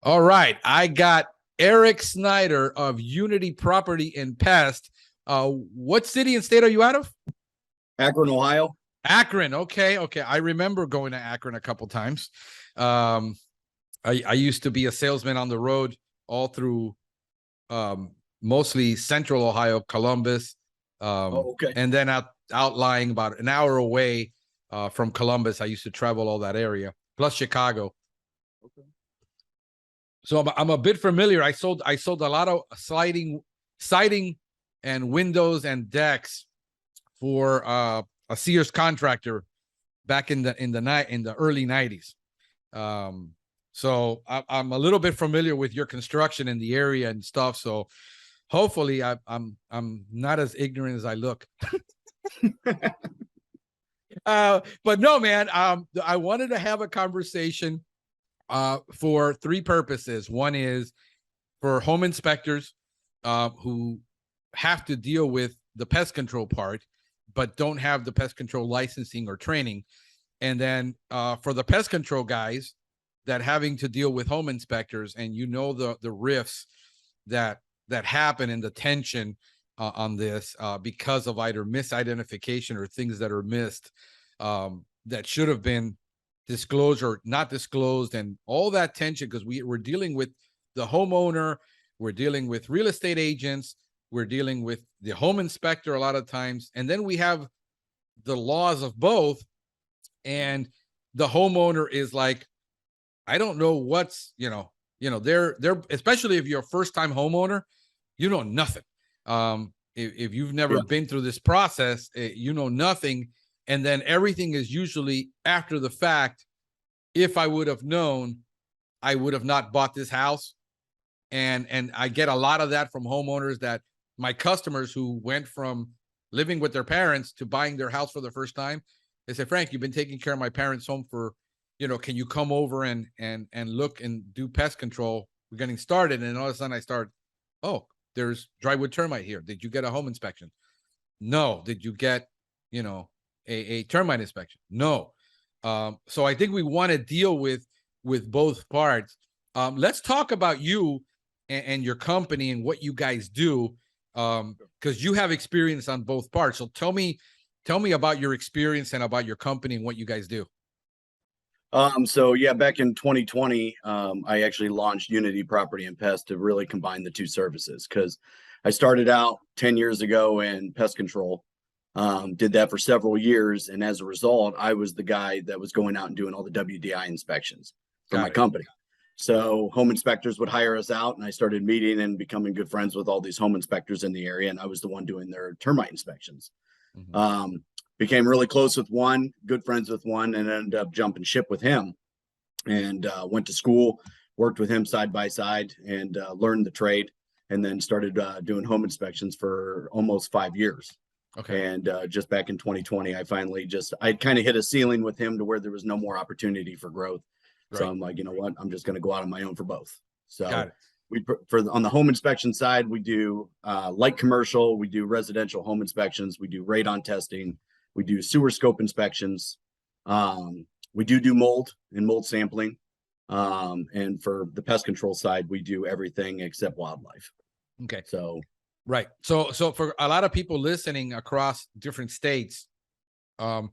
All right. I got Eric Snider of Unity Property and Pest. What city and state are you out of? Akron, Ohio. Akron. Okay. I remember going to Akron a couple times. I used to be a salesman on the road all through mostly central Ohio, Columbus. Okay. And then outlying about an hour away from Columbus. I used to travel all that area, plus Chicago. Okay. So I'm a bit familiar. I sold a lot of siding and windows and decks for a Sears contractor back in the early 90s. So I'm a little bit familiar with your construction in the area and stuff. So hopefully I'm not as ignorant as I look. But no, man, I wanted to have a conversation for three purposes. One is for home inspectors who have to deal with the pest control part, but don't have the pest control licensing or training. And then for the pest control guys that having to deal with home inspectors, and the rifts that happen and the tension on this because of either misidentification or things that are missed that should have been disclosed or not disclosed, and all that tension, because we're dealing with the homeowner, we're dealing with real estate agents, we're dealing with the home inspector a lot of times, and then we have the laws of both, and the homeowner is like, I don't know what's, they're especially if you're a first-time homeowner, nothing. If you've never been through this process, nothing. And then everything is usually after the fact. If I would have known, I would have not bought this house. And I get a lot of that from homeowners, that my customers who went from living with their parents to buying their house for the first time. They say, Frank, you've been taking care of my parents' home for, can you come over and look and do pest control? We're getting started. And all of a sudden I start, oh, there's drywood termite here. Did you get a home inspection? No. Did you get, a termite inspection? No. So I think we want to deal with both parts. Let's talk about you and your company and what you guys do, because you have experience on both parts. So tell me about your experience and about your company and what you guys do. Back in 2020, I actually launched Unity Property and Pest to really combine the two services, because I started out 10 years ago in pest control. Did that for several years, and as a result, I was the guy that was going out and doing all the WDI inspections for my company. So home inspectors would hire us out, and I started meeting and becoming good friends with all these home inspectors in the area, and I was the one doing their termite inspections. Mm-hmm. Became really close with one, good friends with one, and ended up jumping ship with him, and went to school, worked with him side by side, and learned the trade, and then started doing home inspections for almost 5 years. Okay. And just back in 2020, I finally I kind of hit a ceiling with him to where there was no more opportunity for growth. Right. So I'm like, you know what? I'm just going to go out on my own for both. So on the home inspection side, we do light commercial, we do residential home inspections, we do radon testing, we do sewer scope inspections. We do mold and mold sampling. And for the pest control side, we do everything except wildlife. Okay. So. Right. So for a lot of people listening across different states, the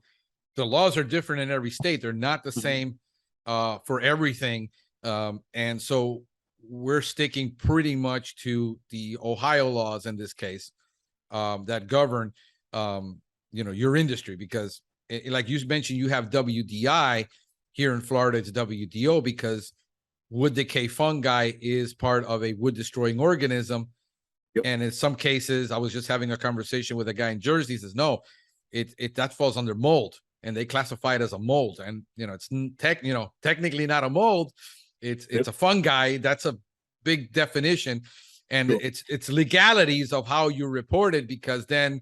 laws are different in every state. They're not the same for everything. And so we're sticking pretty much to the Ohio laws in this case that govern, your industry, because like you mentioned, you have WDI. Here in Florida, it's WDO, because wood decay fungi is part of a wood destroying organism. Yep. And in some cases, I was just having a conversation with a guy in Jersey. He says, no, that falls under mold, and they classify it as a mold. And, it's technically not a mold. It's a fungi. That's a big definition. And it's legalities of how you report it, because then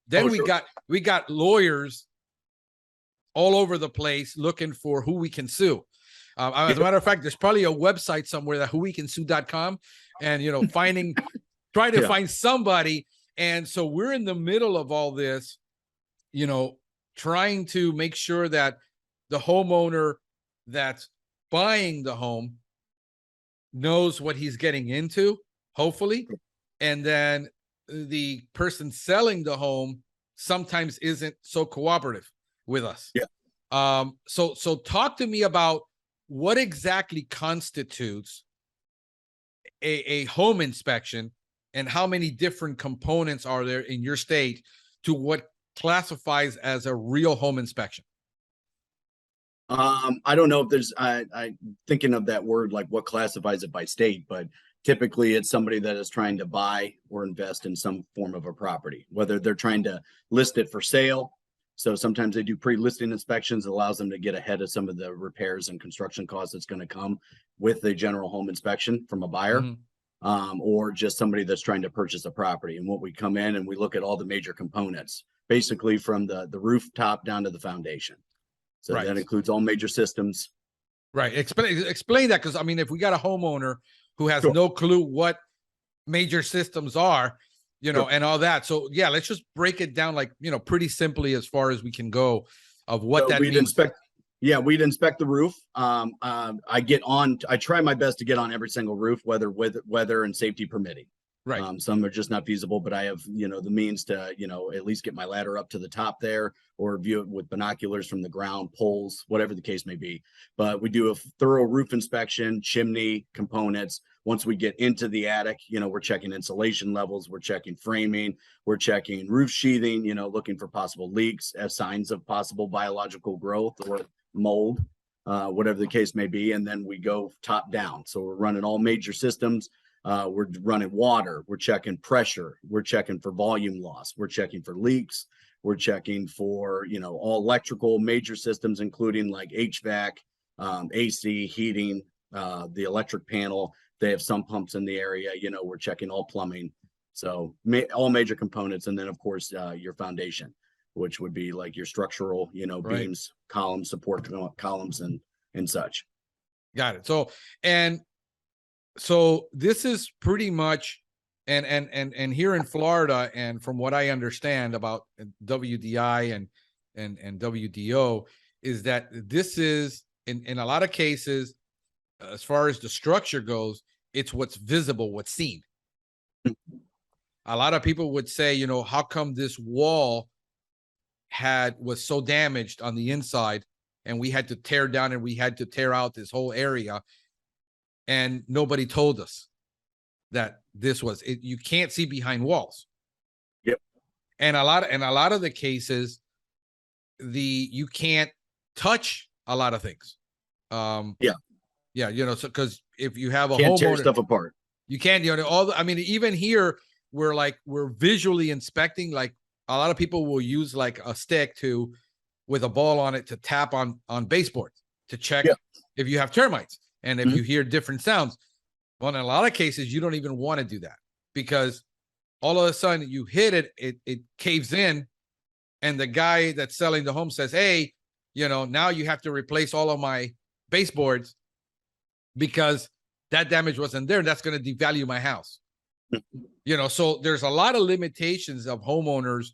we got lawyers all over the place looking for who we can sue. As a matter of fact, there's probably a website somewhere, that whowecansue.com, and, try to find somebody. And so we're in the middle of all this, trying to make sure that the homeowner that's buying the home knows what he's getting into, hopefully. And then the person selling the home sometimes isn't so cooperative with us. Yeah. So talk to me about what exactly constitutes a home inspection, and how many different components are there in your state to what classifies as a real home inspection? I don't know if there's, I thinking of that word, like what classifies it by state, but typically it's somebody that is trying to buy or invest in some form of a property, whether they're trying to list it for sale. So sometimes they do pre-listing inspections. It allows them to get ahead of some of the repairs and construction costs that's going to come with the general home inspection from a buyer. Or just somebody that's trying to purchase a property. And what we come in and we look at all the major components, basically from the rooftop down to the foundation. So that includes all major systems. Right. Explain that, because I mean, if we got a homeowner who has no clue what major systems are, and all that. So yeah, let's just break it down, like, pretty simply as far as we can go, of what that means. We'd inspect the roof. I try my best to get on every single roof, weather and safety permitting. Right. Some are just not feasible, but I have, the means to, at least get my ladder up to the top there, or view it with binoculars from the ground, poles, whatever the case may be. But we do a thorough roof inspection, chimney components. Once we get into the attic, we're checking insulation levels, we're checking framing, we're checking roof sheathing, looking for possible leaks as signs of possible biological growth or mold, whatever the case may be. And then we go top down. So we're running all major systems. We're running water, we're checking pressure, we're checking for volume loss, we're checking for leaks, we're checking for, all electrical major systems, including like HVAC, AC, heating, the electric panel. They have some pumps in the area, we're checking all plumbing. So all major components. And then of course, your foundation, which would be like your structural, beams, columns, support columns, and such. Got it. So this is pretty much, and here in Florida, and from what I understand about WDI and WDO, is that this is in a lot of cases, as far as the structure goes, it's what's visible, what's seen. A lot of people would say, how come this wall was so damaged on the inside, and we had to tear down and we had to tear out this whole area, and nobody told us that this was it. You can't see behind walls. Yep. And a lot of the cases, you can't touch a lot of things. So because if you have a can't homeowner, tear stuff apart, you can't, even here we're visually inspecting. Like a lot of people will use like a stick with a ball on it to tap on baseboards to check if you have termites. And if you hear different sounds, well, in a lot of cases, you don't even want to do that, because all of a sudden you hit it, it caves in, and the guy that's selling the home says, hey, now you have to replace all of my baseboards because that damage wasn't there. And that's going to devalue my house. So there's a lot of limitations of homeowners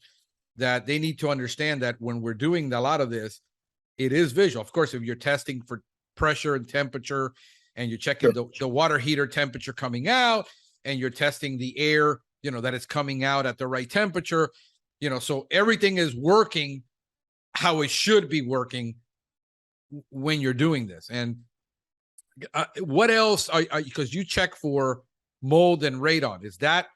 that they need to understand, that when we're doing a lot of this, it is visual. Of course, if you're testing for pressure and temperature, and you're checking the water heater temperature coming out, and you're testing the air, that it's coming out at the right temperature, so everything is working how it should be working when you're doing this. And what else because you check for mold and radon, is that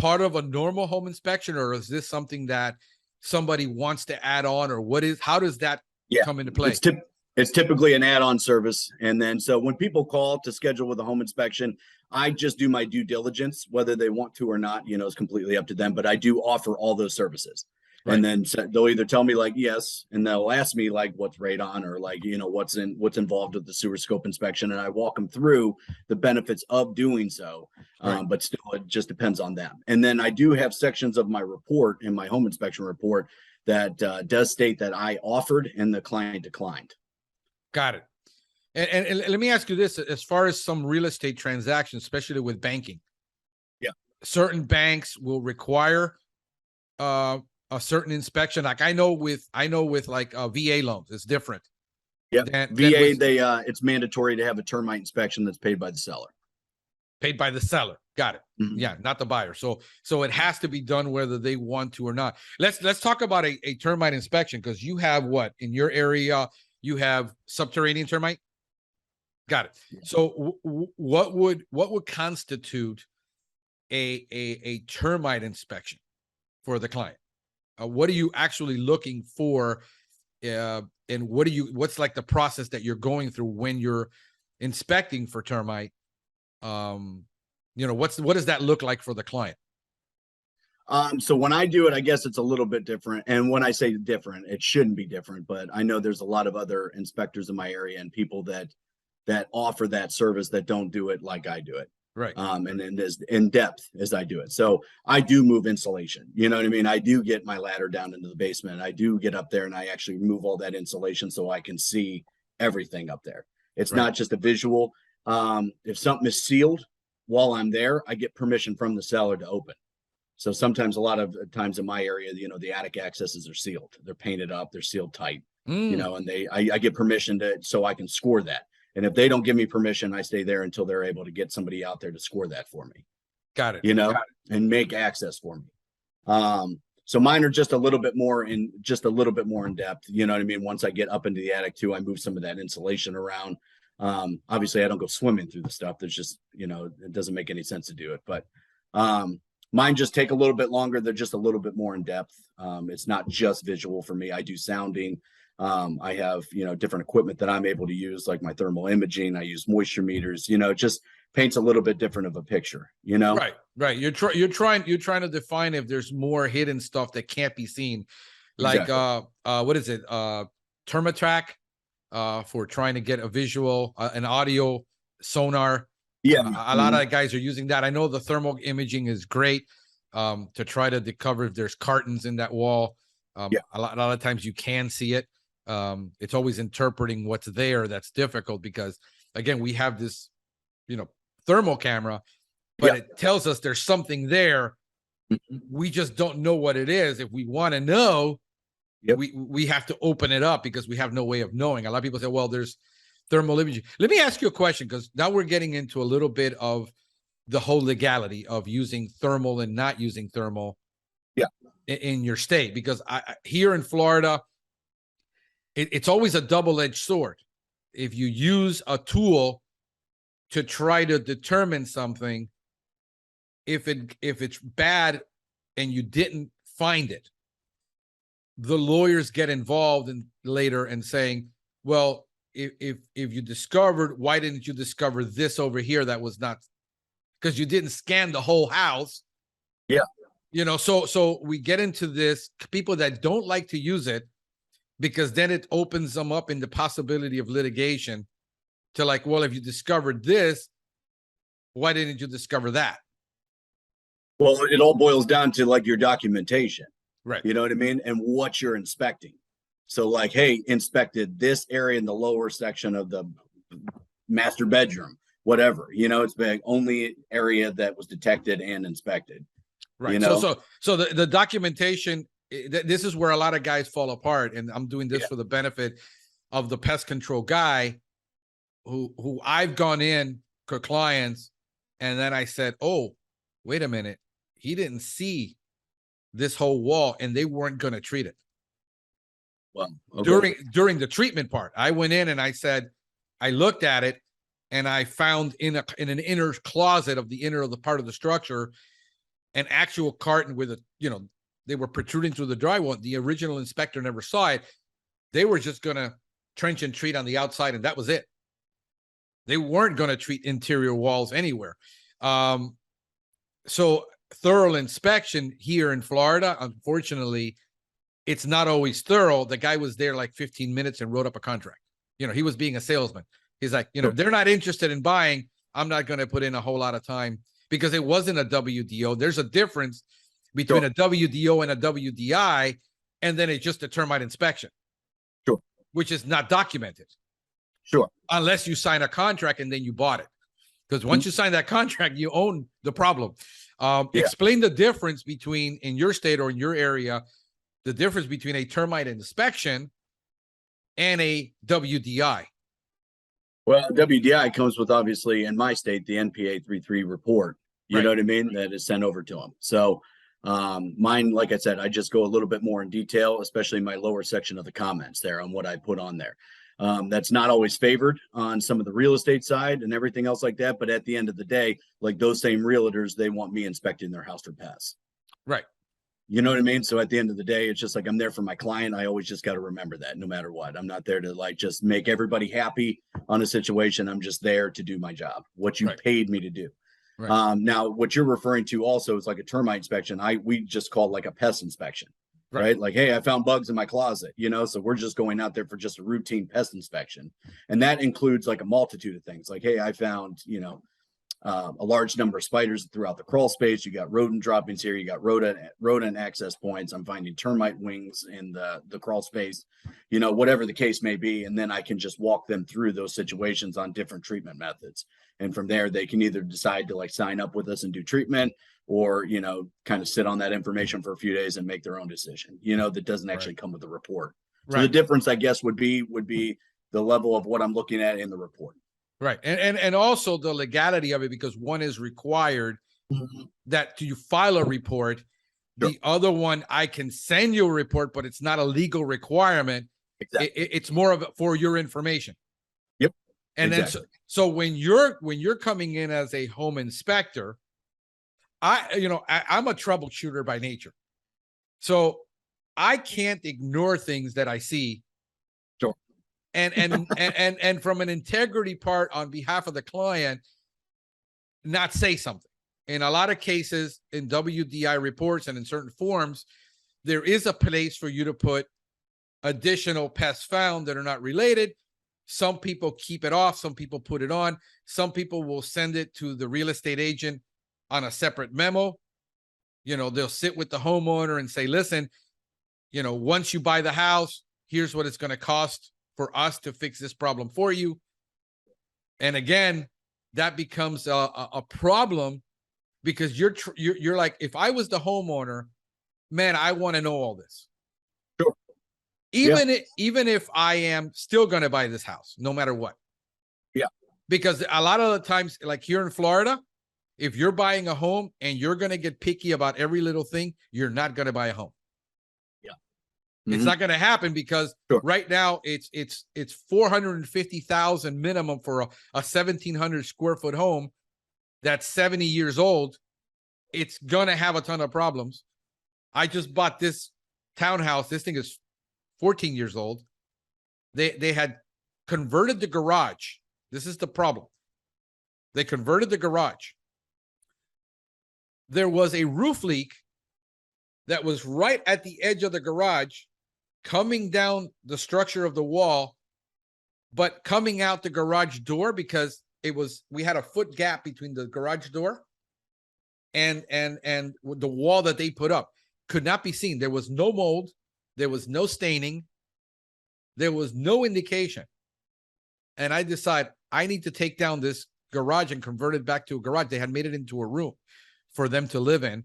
part of a normal home inspection, or is this something that somebody wants to add on, or how does that come into play? It's typically an add-on service. And then, so when people call to schedule with a home inspection, I just do my due diligence, whether they want to or not, is completely up to them, but I do offer all those services. Right. And then they'll either tell me like, yes, and they'll ask me like, what's radon, or like, what's involved with the sewer scope inspection. And I walk them through the benefits of doing so. Right. But still, it just depends on them. And then I do have sections of my report, in my home inspection report, that does state that I offered and the client declined. Got it. And let me ask you this, as far as some real estate transactions, especially with banking. Yeah. Certain banks will require a certain inspection. Like I know with like VA loans, it's different. Yeah. VA, it's mandatory to have a termite inspection that's paid by the seller. Paid by the seller. Got it. Mhm. Yeah, not the buyer. So it has to be done whether they want to or not. Let's talk about a termite inspection, because you have what in your area? You have subterranean termite. Got it. Yeah. So what would constitute a termite inspection for the client? What are you actually looking for? And what's like the process that you're going through when you're inspecting for termite? What does that look like for the client? So when I do it, I guess it's a little bit different. And when I say different, it shouldn't be different, but I know there's a lot of other inspectors in my area and people that offer that service that don't do it like I do it. Right. And then as in depth as I do it. So I do move insulation. You know what I mean? I do get my ladder down into the basement. I do get up there and I actually remove all that insulation so I can see everything up there. It's Right. not just a visual. If something is sealed while I'm there, I get permission from the seller to open. So sometimes, a lot of times in my area, the attic accesses are sealed. They're painted up. They're sealed tight. And I get permission so I can score that. And if they don't give me permission, I stay there until they're able to get somebody out there to score that for me. Got it. And make access for me. So mine are just a little bit more in depth. You know what I mean? Once I get up into the attic too, I move some of that insulation around. Obviously I don't go swimming through the stuff. There's just, it doesn't make any sense to do it, but, mine just take a little bit longer. They're just a little bit more in depth. It's not just visual for me. I do sounding. I have, different equipment that I'm able to use, like my thermal imaging. I use moisture meters, it just paints a little bit different of a picture, Right. You're trying to define if there's more hidden stuff that can't be seen. Like, Exactly. what is it? Termitrack, for trying to get a visual, an audio sonar. Yeah. A lot of guys are using that. I know the thermal imaging is great, to try to discover if there's cartons in that wall. Yeah. A lot of times you can see it. It's always interpreting what's there that's difficult, because again, we have this, thermal camera, but it tells us there's something there. We just don't know what it is. If we want to know, we have to open it up, because we have no way of knowing. A lot of people say, well, there's thermal imaging. Let me ask you a question, because now we're getting into a little bit of the whole legality of using thermal and not using thermal in your state. Because here in Florida, it's always a double-edged sword. If you use a tool to try to determine something, if it's bad and you didn't find it, the lawyers get involved later and saying, well, if you discovered, why didn't you discover this over here that was not, because you didn't scan the whole house. So we get into this, people that don't like to use it, because then it opens them up in the possibility of litigation to like, well, if you discovered this, why didn't you discover that? Well, it all boils down to like your documentation, right? You know what I mean? And what you're inspecting. So like, hey, inspected this area in the lower section of the master bedroom, whatever, it's the only area that was detected and inspected. Right. So the documentation, this is where a lot of guys fall apart. And I'm doing this for the benefit of the pest control guy who I've gone in for clients. And then I said, oh, wait a minute. He didn't see this whole wall and they weren't going to treat it. Well, okay. During the treatment part, I went in and I said, I looked at it and I found in an inner closet of the inner of the part of the structure, an actual carton with they were protruding through the drywall. The original inspector never saw it. They were just going to trench and treat on the outside, and that was it. They weren't going to treat interior walls anywhere. So thorough inspection here in Florida, unfortunately, it's not always thorough. The guy was there like 15 minutes and wrote up a contract. He was being a salesman. He's like, they're not interested in buying. I'm not going to put in a whole lot of time, because it wasn't a WDO. There's a difference between a WDO and a WDI, and then it's just a termite inspection, which is not documented. Unless you sign a contract and then you bought it. Because once you sign that contract, you own the problem. Explain the difference between, in your state or in your area, the difference between a termite inspection and a WDI. Well, WDI comes with, obviously, in my state, the NPA 33 report. You know what I mean? That is sent over to them. So mine, like I said, I just go a little bit more in detail, especially my lower section of the comments there on what I put on there. That's not always favored on some of the real estate side and everything else like that. But at the end of the day, like those same realtors, they want me inspecting their house for pests. Right. You know what I mean? So at the end of the day, it's just like I'm there for my client. I always just got to remember that no matter what. I'm not there to like just make everybody happy on a situation. I'm just there to do my job, what you paid me to do. Right. Now, what you're referring to also is like a termite inspection. We just call it like a pest inspection, right? Like, hey, I found bugs in my closet, you know, so we're just going out there for just a routine pest inspection. And that includes like a multitude of things like, hey, I found, you know, a large number of spiders throughout the crawl space. You got rodent droppings here. You got rodent access points. I'm finding termite wings in the crawl space, you know, whatever the case may be. And then I can just walk them through those situations on different treatment methods. And from there, they can either decide to like sign up with us and do treatment, or, you know, kind of sit on that information for a few days and make their own decision, you know, that doesn't actually come with the report. So the difference, I guess, would be the level of what I'm looking at in the report. Right. And also the legality of it, because one is required that you file a report. Sure. The other one, I can send you a report, but it's not a legal requirement. Exactly. It's more of for your information. Yep. And exactly. Then so when you're coming in as a home inspector, I'm a troubleshooter by nature. So I can't ignore things that I see. Sure. And from an integrity part on behalf of the client, not say something. In a lot of cases, in WDI reports and in certain forms, there is a place for you to put additional pests found that are not related. Some people keep it off. Some people put it on. Some people will send it to the real estate agent on a separate memo. You know, they'll sit with the homeowner and say, listen, you know, once you buy the house, here's what it's going to cost for us to fix this problem for you. And again, that becomes a problem, because you're like, if I was the homeowner, man, I want to know all this. Sure. Even if I am still going to buy this house, no matter what. Yeah. Because a lot of the times, like here in Florida, if you're buying a home and you're going to get picky about every little thing, you're not going to buy a home. Yeah. It's not going to happen, because right now it's $450,000 minimum for a 1,700 square foot home that's 70 years old. It's going to have a ton of problems. I just bought this townhouse. This thing is 14 years old. They had converted the garage. This is the problem. They converted the garage. There was a roof leak that was right at the edge of the garage, coming down the structure of the wall, but coming out the garage door, because we had a foot gap between the garage door and the wall that they put up. Could not be seen. There was no mold. There was no staining. There was no indication. And I decided I need to take down this garage and convert it back to a garage. They had made it into a room for them to live in.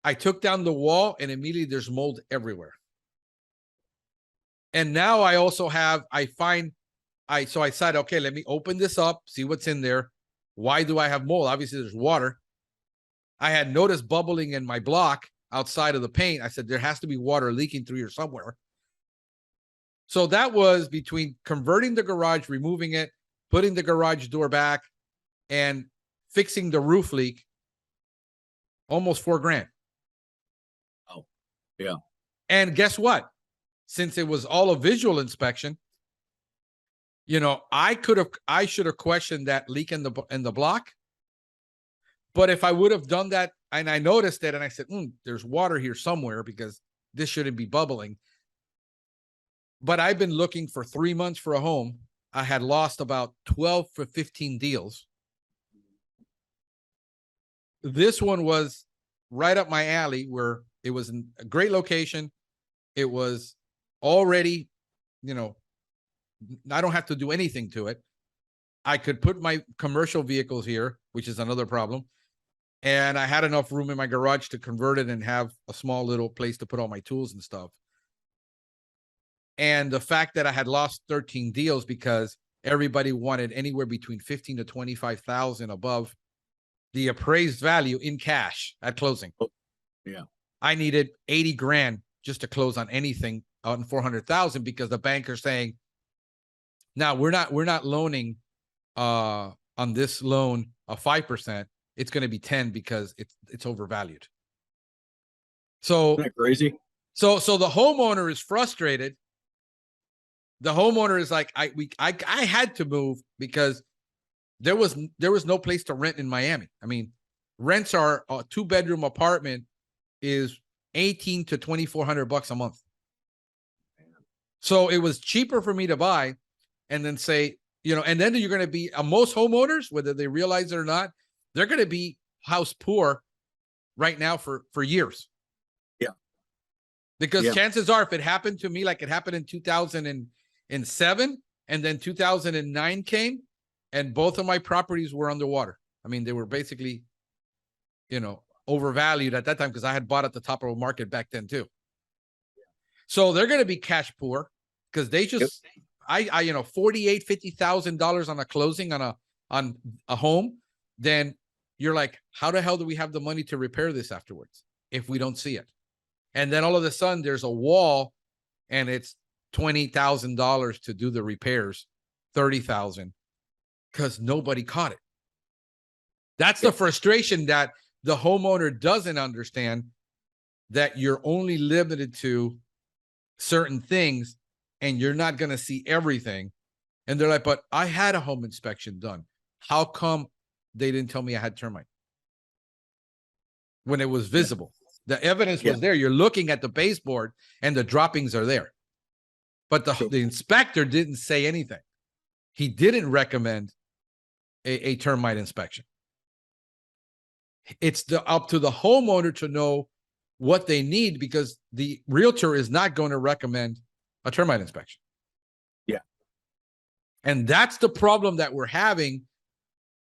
I took down the wall, and immediately there's mold everywhere. And now I also have, so I decided, okay, let me open this up, see what's in there. Why do I have mold? Obviously there's water. I had noticed bubbling in my block outside of the paint. I said, there has to be water leaking through here somewhere. So that was between converting the garage, removing it, putting the garage door back, and fixing the roof leak, almost $4,000. Oh, yeah. And guess what? Since it was all a visual inspection, you know, I should have questioned that leak in the block. But if I would have done that, and I noticed it, and I said, there's water here somewhere, because this shouldn't be bubbling. But I've been looking for 3 months for a home. I had lost about 12 for 15 deals. This one was right up my alley, where it was in a great location. It was already, you know, I don't have to do anything to it. I could put my commercial vehicles here, which is another problem. And I had enough room in my garage to convert it and have a small little place to put all my tools and stuff. And the fact that I had lost 13 deals because everybody wanted anywhere between 15 to 25,000 above the appraised value in cash at closing. Yeah. I needed 80 grand just to close on anything on 400,000 because the banker's saying, now we're not loaning on this loan a 5%. It's going to be 10 because it's overvalued. So Isn't that crazy? So the homeowner is frustrated. The homeowner is like, I had to move because there was no place to rent in Miami. I mean, rents are a 2-bedroom apartment is $1,800 to $2,400 a month. So it was cheaper for me to buy and then say, and then you're going to be most homeowners, whether they realize it or not, they're going to be house poor right now for years. Yeah. Because chances are, if it happened to me, like it happened in 2007 and then 2009 came and both of my properties were underwater. I mean, they were basically, overvalued at that time because I had bought at the top of the market back then too. So they're going to be cash poor because they just, $48,000, $50,000 on a closing on a home. Then you're like, how the hell do we have the money to repair this afterwards if we don't see it? And then all of a sudden there's a wall and it's $20,000 to do the repairs, $30,000 because nobody caught it. That's the frustration that the homeowner doesn't understand, that you're only limited to certain things and you're not going to see everything. And they're like, but I had a home inspection done. How come they didn't tell me I had termite when it was visible? The evidence was there. You're looking at the baseboard and the droppings are there. But the inspector didn't say anything. He didn't recommend a termite inspection. It's up to the homeowner to know what they need because the realtor is not going to recommend a termite inspection. Yeah. And that's the problem that we're having.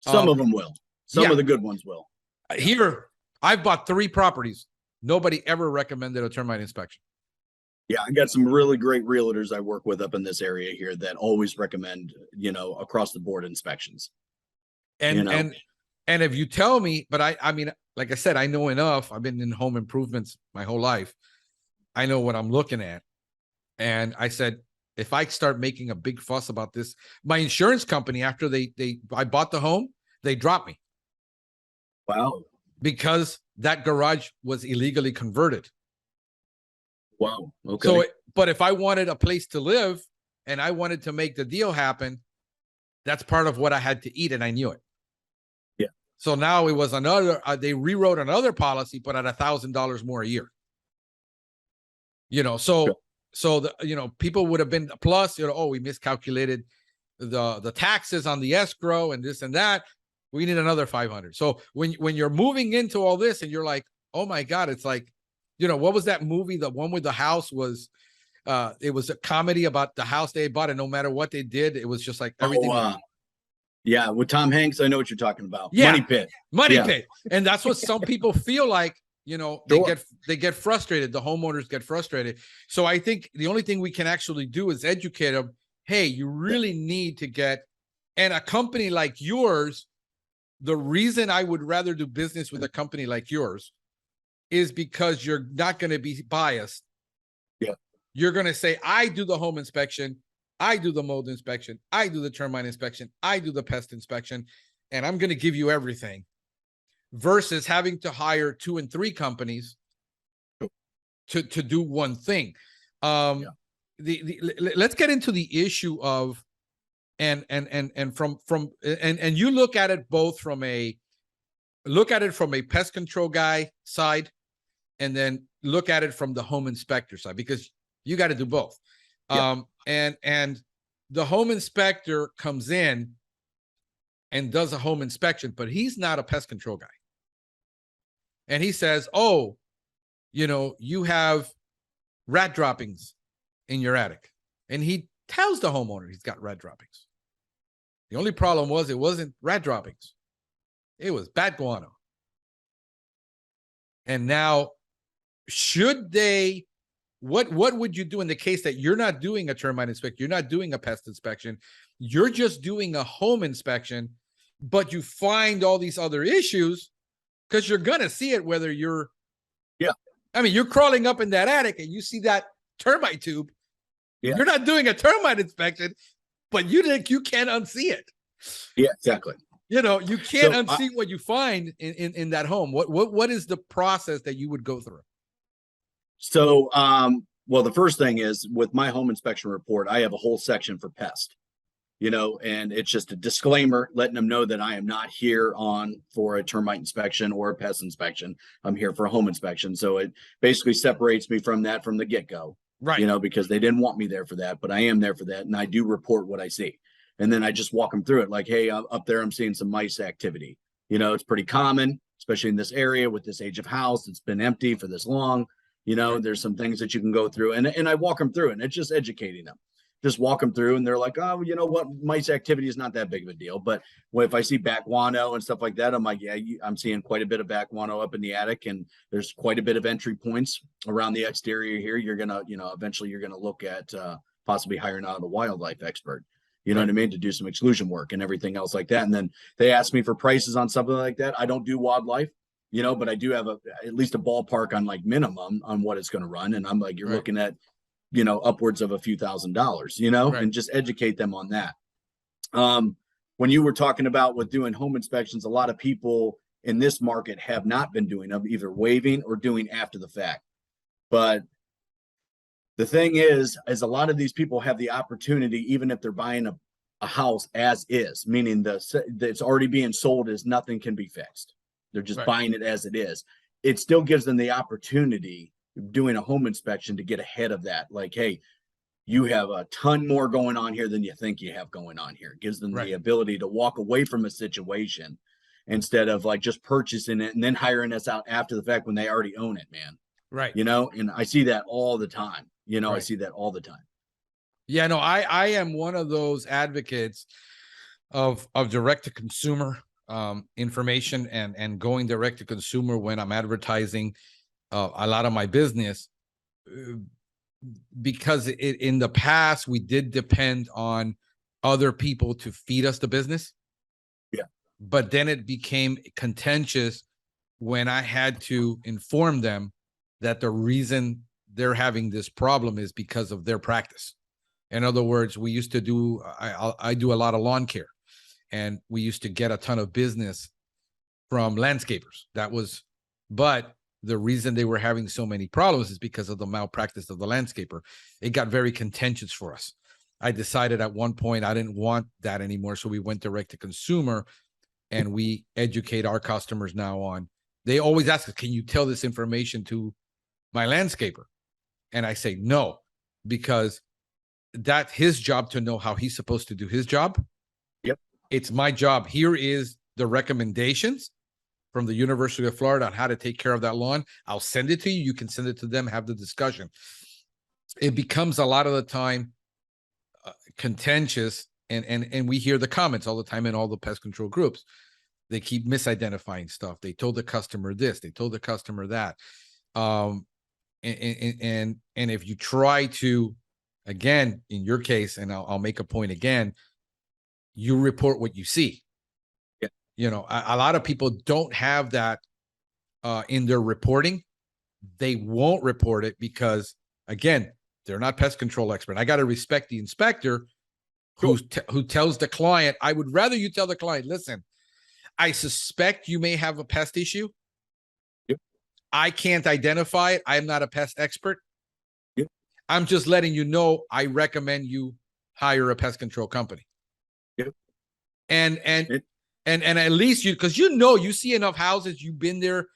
Some of them will. Some of the good ones will. Here, I've bought 3 properties. Nobody ever recommended a termite inspection. Yeah, I got some really great realtors I work with up in this area here that always recommend, across the board inspections. And if you tell me, but I mean, like I said, I know enough. I've been in home improvements my whole life. I know what I'm looking at. And I said, if I start making a big fuss about this, my insurance company, after I bought the home, they dropped me. Wow. Because that garage was illegally converted. Wow. Okay. So, but if I wanted a place to live and I wanted to make the deal happen, that's part of what I had to eat, and I knew it. Yeah. So now it was another, they rewrote another policy, but at $1,000 more a year. So the, people would have been plus, we miscalculated the taxes on the escrow and this and that. We need another 500. So when you're moving into all this and you're like, oh my God, it's like, what was that movie? The one with the house was, it was a comedy about the house they bought, and no matter what they did, it was just like everything. Yeah, with Tom Hanks, I know what you're talking about. Yeah. Money Pit. And that's what some people feel like, they get frustrated. The homeowners get frustrated. So I think the only thing we can actually do is educate them. Hey, you really need to get, and a company like yours, the reason I would rather do business with a company like yours is because you're not going to be biased. Yeah. You're going to say, I do the home inspection, I do the mold inspection, I do the termite inspection, I do the pest inspection, and I'm going to give you everything, versus having to hire 2 and 3 companies to do one thing. Let's get into the issue of, and you look at it both from a pest control guy side, and then look at it from the home inspector side, because you got to do both. Yeah. And the home inspector comes in and does a home inspection, but he's not a pest control guy. And he says, oh, you have rat droppings in your attic. And he tells the homeowner he's got rat droppings. The only problem was it wasn't rat droppings. It was bat guano. And now, should they, what would you do in the case that you're not doing a termite inspection, you're not doing a pest inspection, you're just doing a home inspection, but you find all these other issues because you're going to see it whether you're, I mean, you're crawling up in that attic and you see that termite tube. You're not doing a termite inspection, but you can't unsee it. Yeah, exactly. You know, you can't unsee what you find in that home. What is the process that you would go through? So, well, the first thing is with my home inspection report, I have a whole section for pest, you know, and it's just a disclaimer letting them know that I am not here for a termite inspection or a pest inspection. I'm here for a home inspection. So it basically separates me from that from the get-go, right? You know, because they didn't want me there for that, but I am there for that. And I do report what I see. And then I just walk them through it like, hey, up there, I'm seeing some mice activity. You know, it's pretty common, especially in this area with this age of house. It's been empty for this long. You know, there's some things that you can go through, and I walk them through it, and it's just educating them. Just walk them through, and they're like, oh, you know what, mice activity is not that big of a deal. But if I see back guano and stuff like that, I'm like, yeah, I'm seeing quite a bit of back guano up in the attic, and there's quite a bit of entry points around the exterior here. You're gonna, you know, eventually you're gonna look at possibly hiring out a wildlife expert. You know what I mean? To do some exclusion work and everything else like that. And then they ask me for prices on something like that. I don't do wildlife, you know, but I do have at least a ballpark on like minimum on what it's going to run. And I'm like, you're looking at, you know, upwards of a few $1,000s, you know, and just educate them on that. When you were talking about with doing home inspections, a lot of people in this market have not been doing them, either waiving or doing after the fact. But the thing is a lot of these people have the opportunity, even if they're buying a house as is, meaning it's already being sold as nothing can be fixed. They're just buying it as it is. It still gives them the opportunity doing a home inspection to get ahead of that. Like, hey, you have a ton more going on here than you think you have going on here. It gives them the ability to walk away from a situation instead of like just purchasing it and then hiring us out after the fact when they already own it, man. Right. You know, and I see that all the time. You know, I see that all the time. Yeah, no, I am one of those advocates of direct to consumer information and going direct to consumer when I'm advertising a lot of my business, because in the past we did depend on other people to feed us the business. Yeah. But then it became contentious when I had to inform them that the reason they're having this problem is because of their practice. In other words, we used to do, I do a lot of lawn care, and we used to get a ton of business from landscapers. But the reason they were having so many problems is because of the malpractice of the landscaper. It got very contentious for us. I decided at one point I didn't want that anymore. So we went direct to consumer, and we educate our customers now on, they always ask us, can you tell this information to my landscaper? And I say no, because that's his job to know how he's supposed to do his job. Yep. It's my job. Here is the recommendations from the University of Florida on how to take care of that lawn. I'll send it to you. You can send it to them, have the discussion. It becomes a lot of the time contentious, and we hear the comments all the time in all the pest control groups. They keep misidentifying stuff. They told the customer this, they told the customer that. And if you try to, again, in your case, and I'll make a point again, you report what you see. Yeah. You know, a lot of people don't have that in their reporting. They won't report it because, again, they're not pest control expert. I got to respect the inspector who tells the client, I would rather you tell the client, listen, I suspect you may have a pest issue. Yep. I can't identify it. I'm not a pest expert. Yep. I'm just letting you know I recommend you hire a pest control company. Yep. And at least because you see enough houses, you've been there,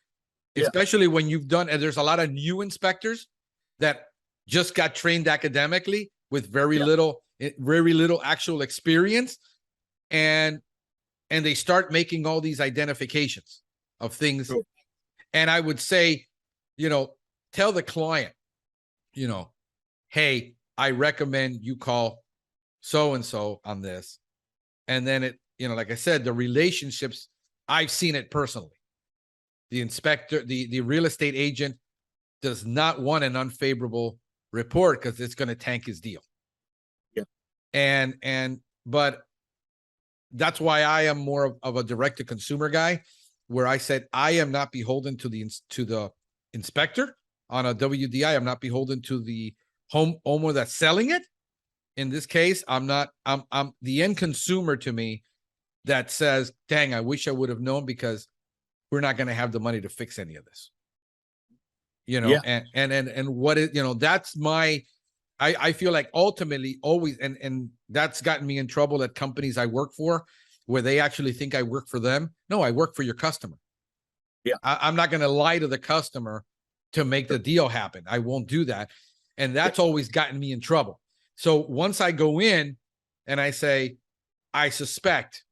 especially when you've done, and there's a lot of new inspectors that just got trained academically with very little actual experience, and they start making all these identifications of things. Sure. And I would say, tell the client, hey, I recommend you call so-and-so on this. And then like I said, the relationships, I've seen it personally. The inspector, the real estate agent does not want an unfavorable report because it's going to tank his deal. Yeah. but that's why I am more of a direct to consumer guy, where I said I am not beholden to the inspector on a WDI. I'm not beholden to the homeowner that's selling it. In this case, I'm the end consumer to me that says, dang, I wish I would have known, because we're not going to have the money to fix any of this. And what is, that's my, I feel like ultimately always, and that's gotten me in trouble at companies I work for, where they actually think I work for them. No, I work for your customer. Yeah. I'm not going to lie to the customer to make the deal happen. I won't do that. And that's always gotten me in trouble. So once I go in and I say, I suspect,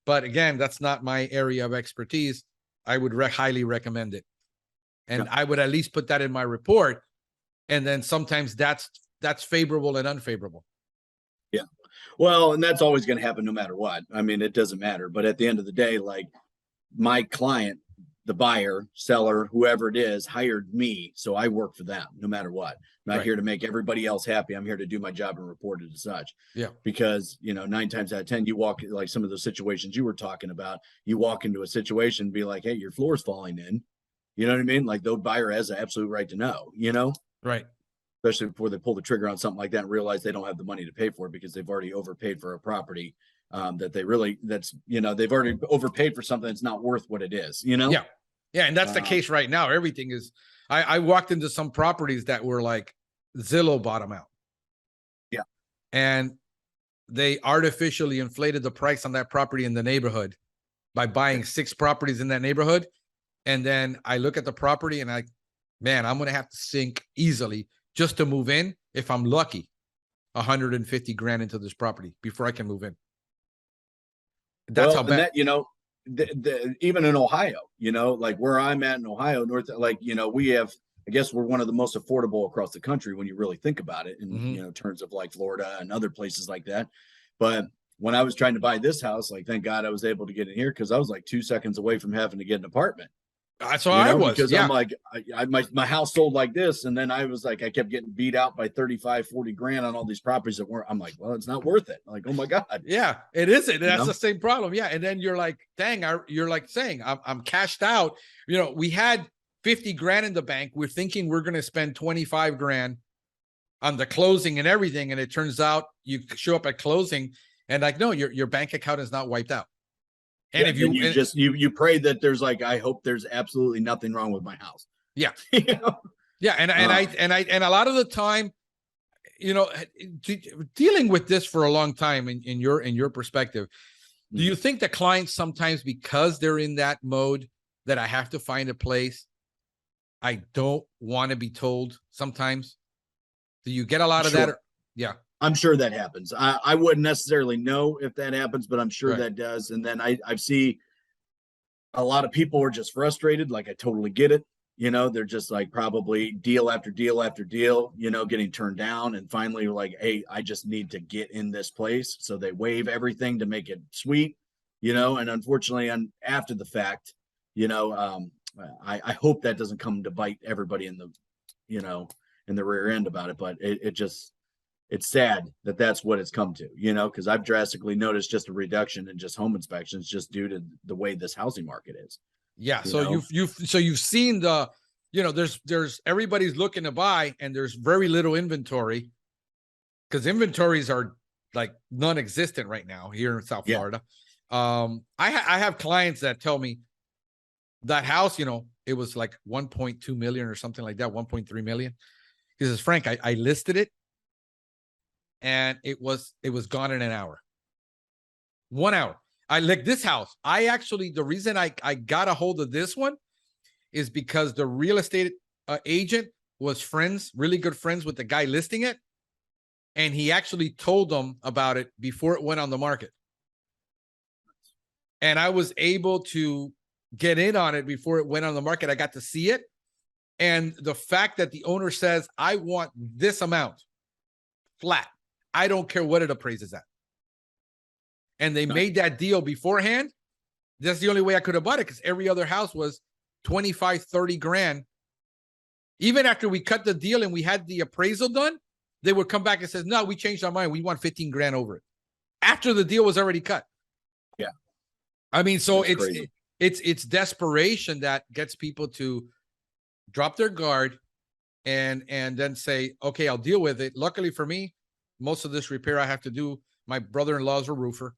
but again, that's not my area of expertise, I would highly recommend it. And I would at least put that in my report. And then sometimes that's favorable and unfavorable. Yeah. Well, and that's always going to happen no matter what. I mean, it doesn't matter. But at the end of the day, like, my client, the buyer, seller, whoever it is, hired me. So I work for them no matter what. I'm not here to make everybody else happy. I'm here to do my job and report it as such. Yeah. Because, 9 times out of 10, you walk, like some of those situations you were talking about, you walk into a situation and be like, hey, your floor's falling in. You know what I mean? Like, the buyer has the absolute right to know, Right. Especially before they pull the trigger on something like that and realize they don't have the money to pay for it because they've already overpaid for a property they've already overpaid for something that's not worth what it is, Yeah. Yeah. And that's the case right now. Everything is, I walked into some properties that were like Zillow bottom out. Yeah. And they artificially inflated the price on that property in the neighborhood by buying 6 properties in that neighborhood. And then I look at the property and I'm going to have to sink easily just to move in, if I'm lucky, 150 grand into this property before I can move in. That's how bad. That, even in Ohio, like where I'm at in Ohio, we have, I guess we're one of the most affordable across the country when you really think about it in, terms of like Florida and other places like that. But when I was trying to buy this house, like, thank God I was able to get in here, because I was like 2 seconds away from having to get an apartment. That's what I was. Because I'm like, my house sold like this. And then I was like, I kept getting beat out by 35, 40 grand on all these properties that weren't, I'm like, well, it's not worth it. Like, oh my God. Yeah, it isn't. That's the same problem. Yeah. And then you're like, dang, you're like saying, I'm cashed out. We had 50 grand in the bank. We're thinking we're going to spend 25 grand on the closing and everything. And it turns out you show up at closing and like, no, your bank account is not wiped out. And if you pray that there's like, I hope there's absolutely nothing wrong with my house. Yeah. Yeah. And a lot of the time, dealing with this for a long time in your perspective, do you think that clients sometimes, because they're in that mode that I have to find a place I don't want to be told sometimes? Do you get a lot of that? Yeah. I'm sure that happens. I wouldn't necessarily know if that happens, but I'm sure that does. And then I see a lot of people are just frustrated. Like, I totally get it. They're just like probably deal after deal after deal, getting turned down. And finally like, hey, I just need to get in this place. So they waive everything to make it sweet, and unfortunately after the fact, I hope that doesn't come to bite everybody in the, in the rear end about it. But it's sad that that's what it's come to, because I've drastically noticed just a reduction in just home inspections just due to the way this housing market is. Yeah. So you've seen the, there's everybody's looking to buy and there's very little inventory, because inventories are like non-existent right now here in South Florida. I have clients that tell me that house, it was like 1.2 million or something like that, 1.3 million. He says, Frank, I listed it, and it was gone in an hour. 1 hour. I like this house. The reason I got a hold of this one is because the real estate agent was really good friends with the guy listing it. And he actually told them about it before it went on the market. And I was able to get in on it before it went on the market. I got to see it. And the fact that the owner says, I want this amount flat, I don't care what it appraises at. And they made that deal beforehand. That's the only way I could have bought it, because every other house was 25, 30 grand. Even after we cut the deal and we had the appraisal done, they would come back and say, no, we changed our mind. We want 15 grand over it after the deal was already cut. Yeah. I mean, so That's crazy. it's desperation that gets people to drop their guard and then say, okay, I'll deal with it. Luckily for me, most of this repair I have to do, my brother-in-law's a roofer.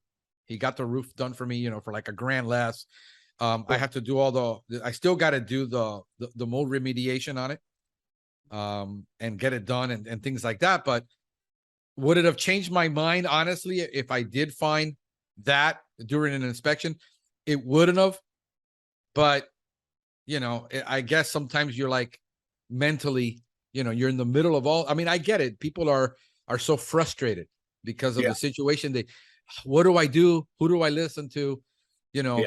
He got the roof done for me, you know, for like $1,000 less. I have to do I still got to do the mold remediation on it, and get it done and things like that. But would it have changed my mind, honestly, if I did find that during an inspection? It wouldn't have. But, you know, I guess sometimes you're like mentally, you know, you're in the middle of all. I mean, I get it. People are so frustrated because of the situation. What do I do? Who do I listen to? You know,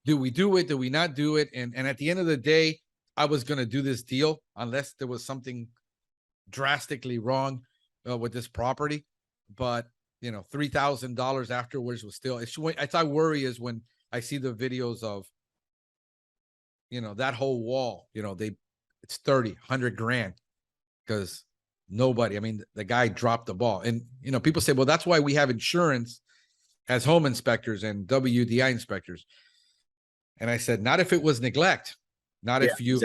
do we do it? Do we not do it? And at the end of the day, I was going to do this deal unless there was something drastically wrong with this property. But, you know, $3,000 afterwards was still, it's I worry is when I see the videos of, you know, that whole wall, you know, it's 30, 100 grand because nobody, I mean, the guy dropped the ball. And, you know, people say, well, that's why we have insurance as home inspectors and WDI inspectors. And I said, not if it was neglect, not if you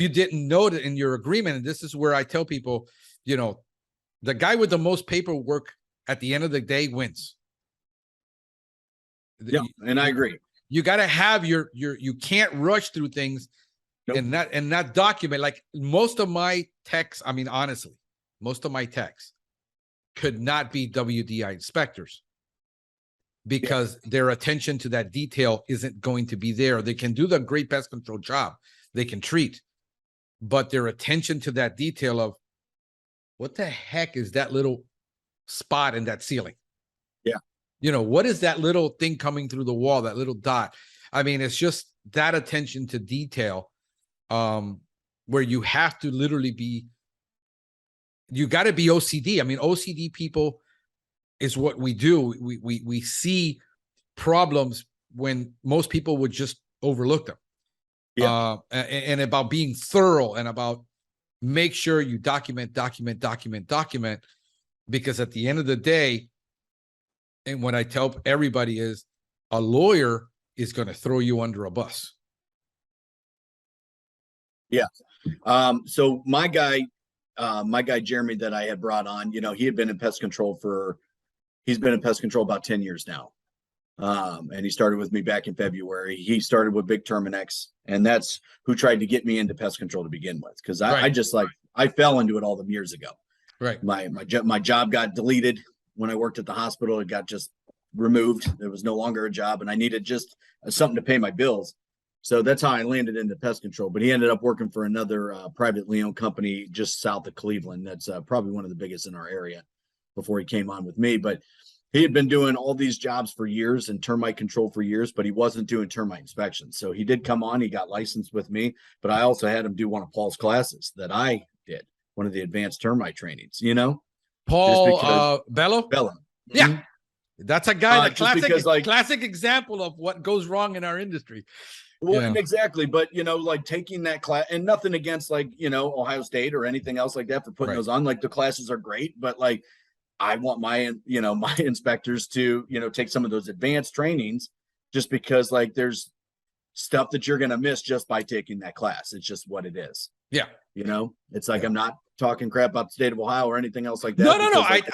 didn't know it in your agreement. And this is where I tell people, you know, the guy with the most paperwork at the end of the day wins. Yeah, and I agree. You got to have you can't rush through things. Nope. and not document. Like most of my texts, I mean, honestly, most of my texts could not be WDI inspectors because their attention to that detail isn't going to be there. They can do the great pest control job. They can treat, but their attention to that detail of what the heck is that little spot in that ceiling? Yeah. You know, what is that little thing coming through the wall, that little dot? I mean, it's just that attention to detail, where you have to literally you got to be OCD. I mean, OCD people is what we do. We see problems when most people would just overlook them. Yeah. And about being thorough and about make sure you document, because at the end of the day, and what I tell everybody is a lawyer is going to throw you under a bus. Yeah. So my guy, Jeremy, that I had brought on, you know, he's been in pest control about 10 years now. And he started with me back in February. He started with Big Terminex, and that's who tried to get me into pest control to begin with. Cause I fell into it all them years ago. Right. My job got deleted when I worked at the hospital. It got just removed. There was no longer a job, and I needed just something to pay my bills. So that's how I landed into pest control. But he ended up working for another privately owned company just south of Cleveland. That's probably one of the biggest in our area before he came on with me. But he had been doing all these jobs for years and termite control for years, but he wasn't doing termite inspections. So he did come on, he got licensed with me, but I also had him do one of Paul's classes that I did, one of the advanced termite trainings, you know? Paul Bello? Yeah. Mm-hmm. That's a guy, classic example of what goes wrong in our industry. Well, and exactly. But, you know, like taking that class, and nothing against like, you know, Ohio State or anything else like that for putting those on. Like the classes are great, but like, I want my inspectors to, you know, take some of those advanced trainings just because like there's stuff that you're going to miss just by taking that class. It's just what it is. Yeah. You know, it's like, I'm not talking crap about the state of Ohio or anything else like that. No. Like,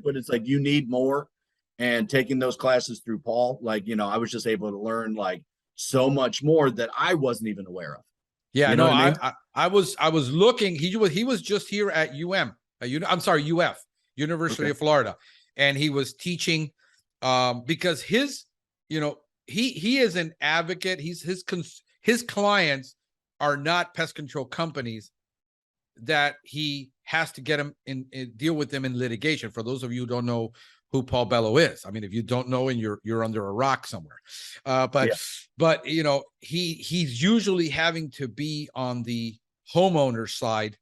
but it's like, you need more, and taking those classes through Paul, like, you know, I was just able to learn like so much more that I wasn't even aware of. Yeah. You know I was looking, he was just here at UF. University of Florida, and he was teaching because his, you know, he is an advocate. His clients are not pest control companies that he has to get them in deal with them in litigation. For those of you who don't know who Paul Bello is, I mean, if you don't know, and you're under a rock somewhere, but you know, he's usually having to be on the homeowner side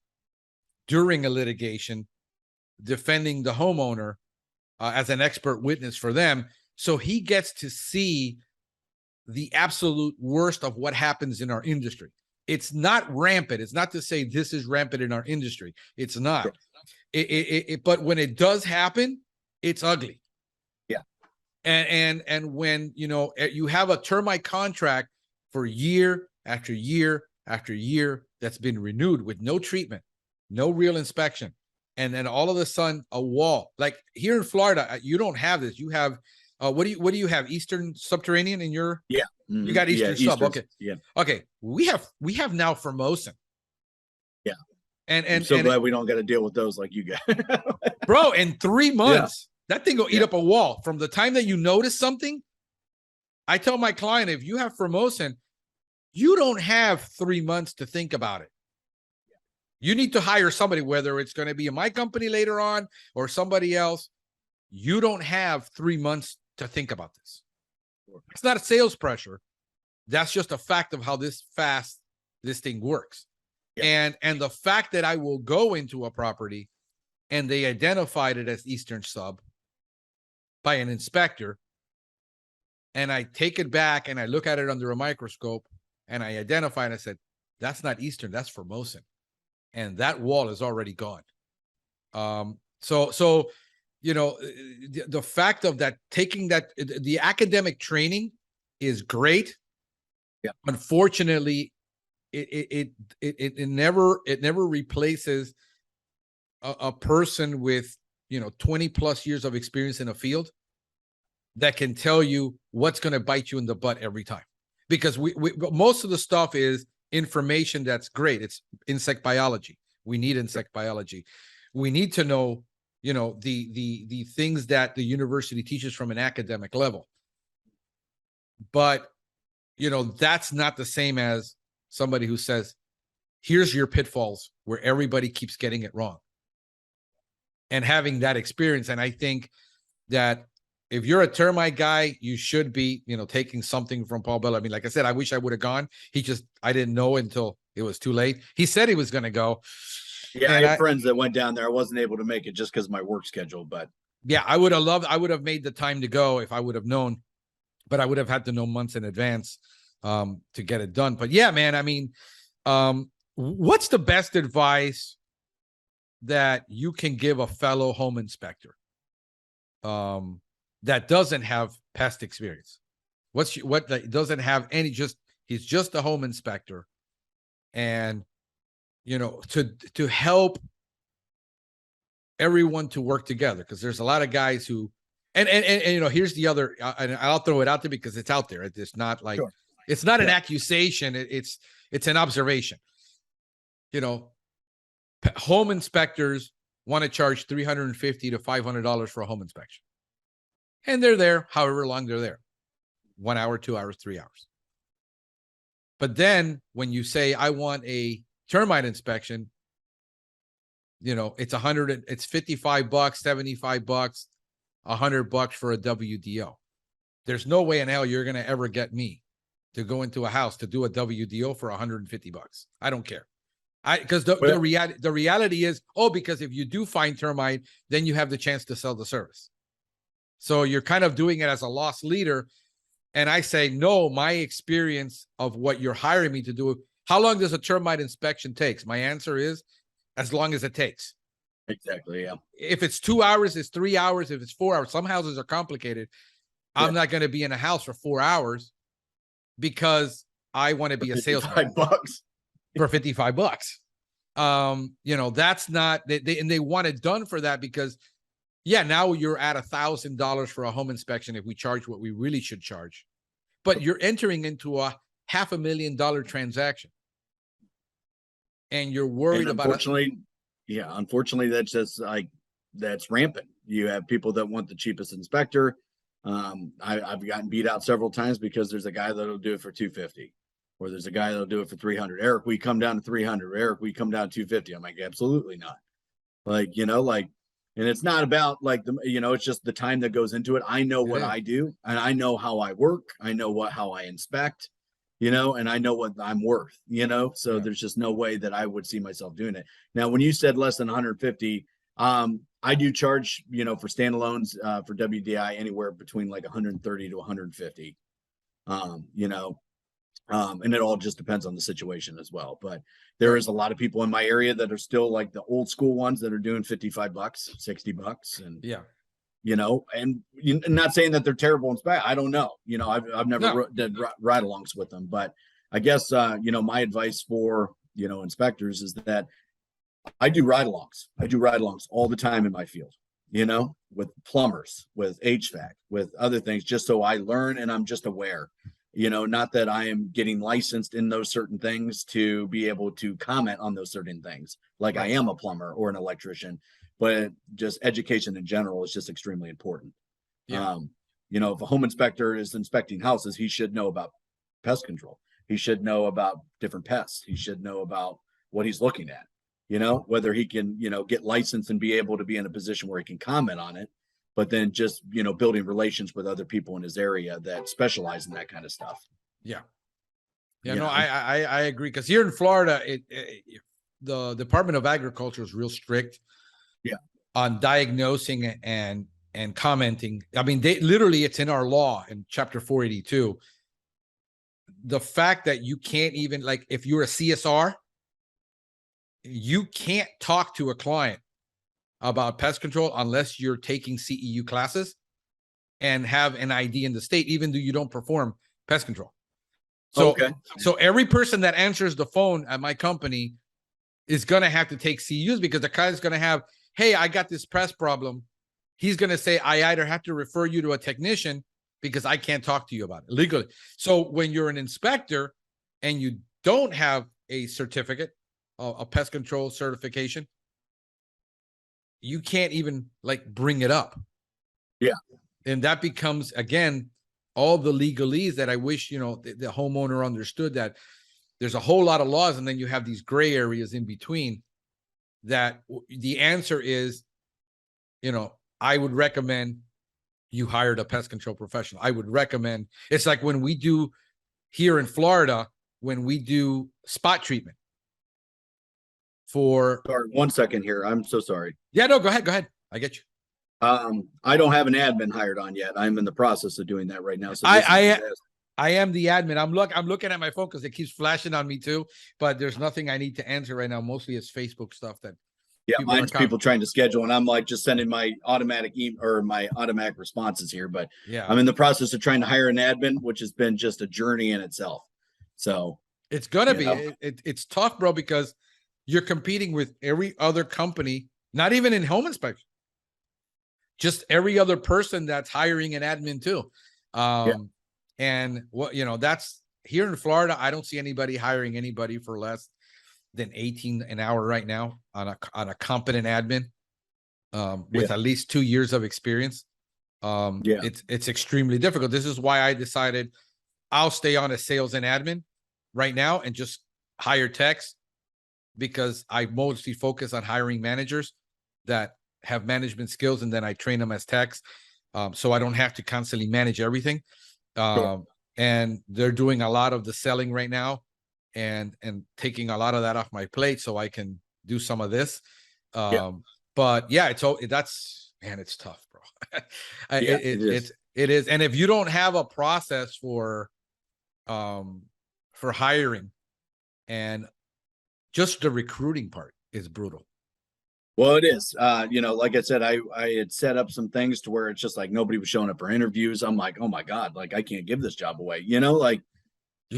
during a litigation, defending the homeowner as an expert witness for them. So he gets to see the absolute worst of what happens in our industry. It's not rampant. It's not to say this is rampant in our industry. It's not. But when it does happen, it's ugly. Yeah. And when, you have a termite contract for year after year after year that's been renewed with no treatment, no real inspection, and then all of a sudden a wall, like here in Florida, you don't have this. You have what do you have? Eastern subterranean in your? Yeah. You got Eastern sub. Okay. Yeah. Okay. We have now Formosan. Yeah. And I'm so glad we don't got to deal with those like you guys. Bro, in 3 months, that thing will eat up a wall. From the time that you notice something, I tell my client, if you have Formosan, you don't have 3 months to think about it. You need to hire somebody, whether it's going to be in my company later on or somebody else. You don't have 3 months to think about this. It's not a sales pressure. That's just a fact of how fast this thing works. Yeah. And the fact that I will go into a property and they identified it as Eastern sub by an inspector, and I take it back and I look at it under a microscope and I identify and I said, that's not Eastern, that's Formosan. And that wall is already gone. So the fact of that, taking that, the academic training is great. Yeah. Unfortunately, it never replaces a person with 20 plus years of experience in a field that can tell you what's going to bite you in the butt every time. Because we most of the stuff is information that's great. It's insect biology. We need insect biology. We need to know, the things that the university teaches from an academic level. But, that's not the same as somebody who says, here's your pitfalls where everybody keeps getting it wrong. And having that experience. And I think that if you're a termite guy, you should be, taking something from Paul Bell. I mean, like I said, I wish I would have gone. I didn't know until it was too late. He said he was going to go. Yeah, I had friends that went down there. I wasn't able to make it just because of my work schedule, but yeah, I would have made the time to go if I would have known, but I would have had to know months in advance to get it done. But yeah, man, I mean, what's the best advice that you can give a fellow home inspector that doesn't have pest experience? What doesn't have any, he's just a home inspector, and to help everyone to work together, because there's a lot of guys who and here's the other, and I'll throw it out there because it's out there. It's not like It's not an accusation. It's an observation. Home inspectors want to charge $350 to $500 for a home inspection, and they're there however long they're there, 1 hour, 2 hours, 3 hours. But then when you say, I want a termite inspection, it's it's $55, $75, $100 for a WDO. There's no way in hell you're going to ever get me to go into a house to do a WDO for $150. I don't care. Because the reality is, because if you do find termite, then you have the chance to sell the service. So you're kind of doing it as a loss leader. And I say, no, my experience of what you're hiring me to do, how long does a termite inspection take? My answer is as long as it takes. Exactly, yeah. If it's 2 hours, it's 3 hours. If it's 4 hours, some houses are complicated. I'm not going to be in a house for 4 hours because I want to be a salesman. $55 For $55. That's not, they want it done for that because, now you're at $1,000 for a home inspection if we charge what we really should charge. But you're entering into a $500,000 transaction. And you're worried about it. Unfortunately, that's just that's rampant. You have people that want the cheapest inspector. I've gotten beat out several times because there's a guy that'll do it for $250, or there's a guy that'll do it for $300. Eric, we come down to $300. Eric, we come down to $250. I'm like, absolutely not. And it's not about it's just the time that goes into it. I know what I do, and I know how I work. I know how I inspect, and I know what I'm worth, so there's just no way that I would see myself doing it. Now, when you said less than 150, I do charge, for standalones, for WDI anywhere between like 130 to 150, And it all just depends on the situation as well. But there is a lot of people in my area that are still like the old school ones that are doing $55, $60. And, and not saying that they're terrible and bad. I don't know. I've never did ride-alongs with them, but I guess, my advice for, inspectors is that I do ride-alongs. I do ride-alongs all the time in my field, with plumbers, with HVAC, with other things, just so I learn and I'm just aware. Not that I am getting licensed in those certain things to be able to comment on those certain things, like I am a plumber or an electrician, but just education in general is just extremely important. Yeah. If a home inspector is inspecting houses, he should know about pest control. He should know about different pests. He should know about what he's looking at, whether he can, get licensed and be able to be in a position where he can comment on it. But then just, building relations with other people in his area that specialize in that kind of stuff. Yeah. I agree. Because here in Florida, the Department of Agriculture is real strict on diagnosing and commenting. I mean, it's in our law in Chapter 482. The fact that you can't even, like, if you're a CSR, you can't talk to a client about pest control unless you're taking CEU classes and have an ID in the state, even though you don't perform pest control. So every person that answers the phone at my company is going to have to take CEUs, because the guy's going to have, hey, I got this pest problem. He's going to say, I either have to refer you to a technician because I can't talk to you about it legally. So when you're an inspector and you don't have a certificate, a pest control certification, you can't even bring it up. Yeah. And that becomes, again, all the legalese that I wish, the homeowner understood, that there's a whole lot of laws. And then you have these gray areas in between, that the answer is, I would recommend you hired a pest control professional. I would recommend, it's like when we do here in Florida, when we do spot treatment. Sorry, 1 second here. I'm so sorry. Yeah, no, go ahead. I get you. I don't have an admin hired on yet. I'm in the process of doing that right now. So I am the admin. I'm looking at my phone because it keeps flashing on me too, but there's nothing I need to answer right now. Mostly it's Facebook stuff that mine's people trying to schedule, and I'm just sending my automatic my automatic responses here. But I'm in the process of trying to hire an admin, which has been just a journey in itself. So it's gonna be it's tough, bro, because you're competing with every other company, not even in home inspection, just every other person that's hiring an admin too. And what, that's here in Florida. I don't see anybody hiring anybody for less than 18 an hour right now on a competent admin with at least 2 years of experience. It's extremely difficult. This is why I decided I'll stay on as sales and admin right now and just hire techs, because I mostly focus on hiring managers that have management skills, and then I train them as techs. So I don't have to constantly manage everything. And they're doing a lot of the selling right now and taking a lot of that off my plate so I can do some of this. But it's tough, bro. It is. And if you don't have a process for hiring, and just the recruiting part is brutal. Well, it is. Like I said, I had set up some things to where it's just like nobody was showing up for interviews. I'm like, oh my God, I can't give this job away. You